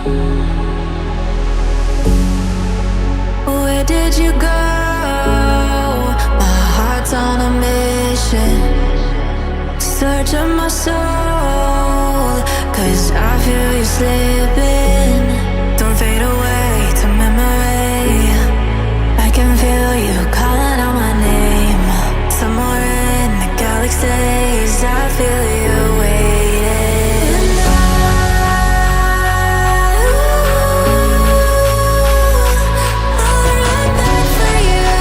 Where did you go? My heart's on a mission, searching my soul, 'cause I feel you slipping. Don't fade away to memory. I can feel you calling out my name. Somewhere in the galaxies, I feel you waiting. I'll run back for you,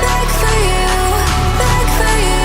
back for you, back for you.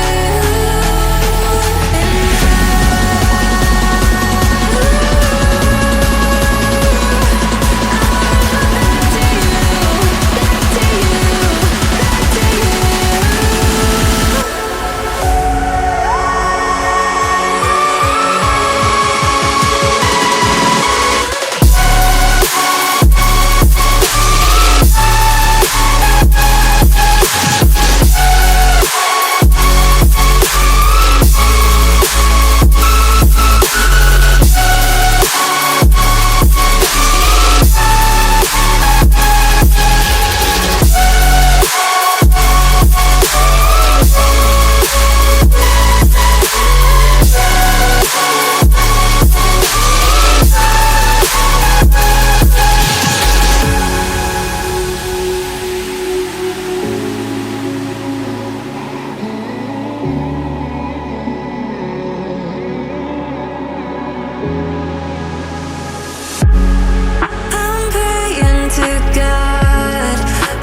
I'm praying to God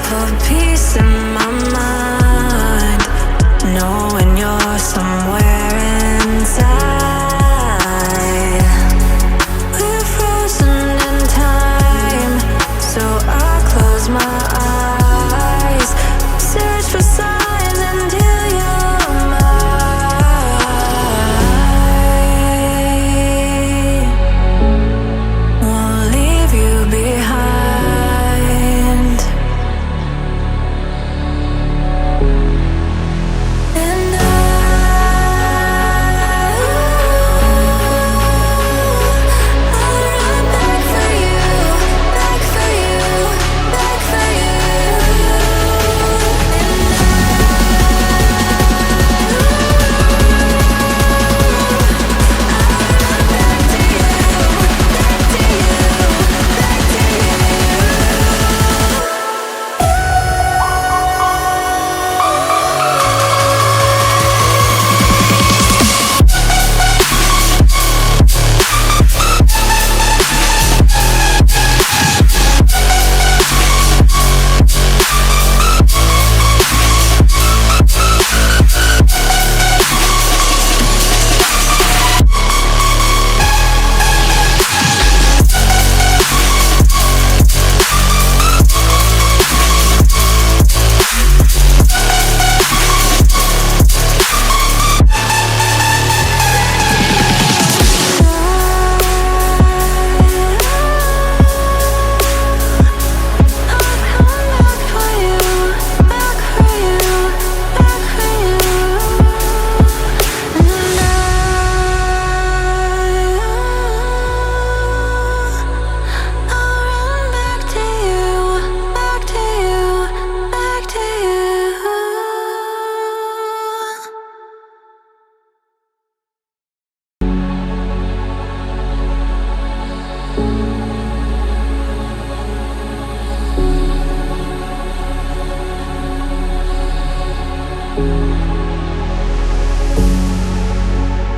for peace in my mind, knowing you're somewhere inside. We're frozen in time, so I close my eyes, search for signs until you're mine. Won't leave you behind. And I'll run back for you, back for you, back for you.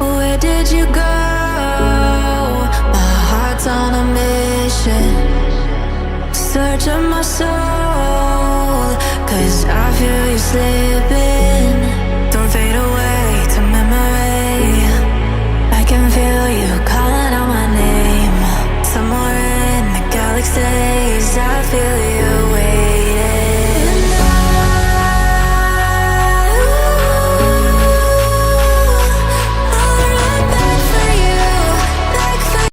Where did you go? My heart's on a mission, searching my soul, 'cause I feel you slip.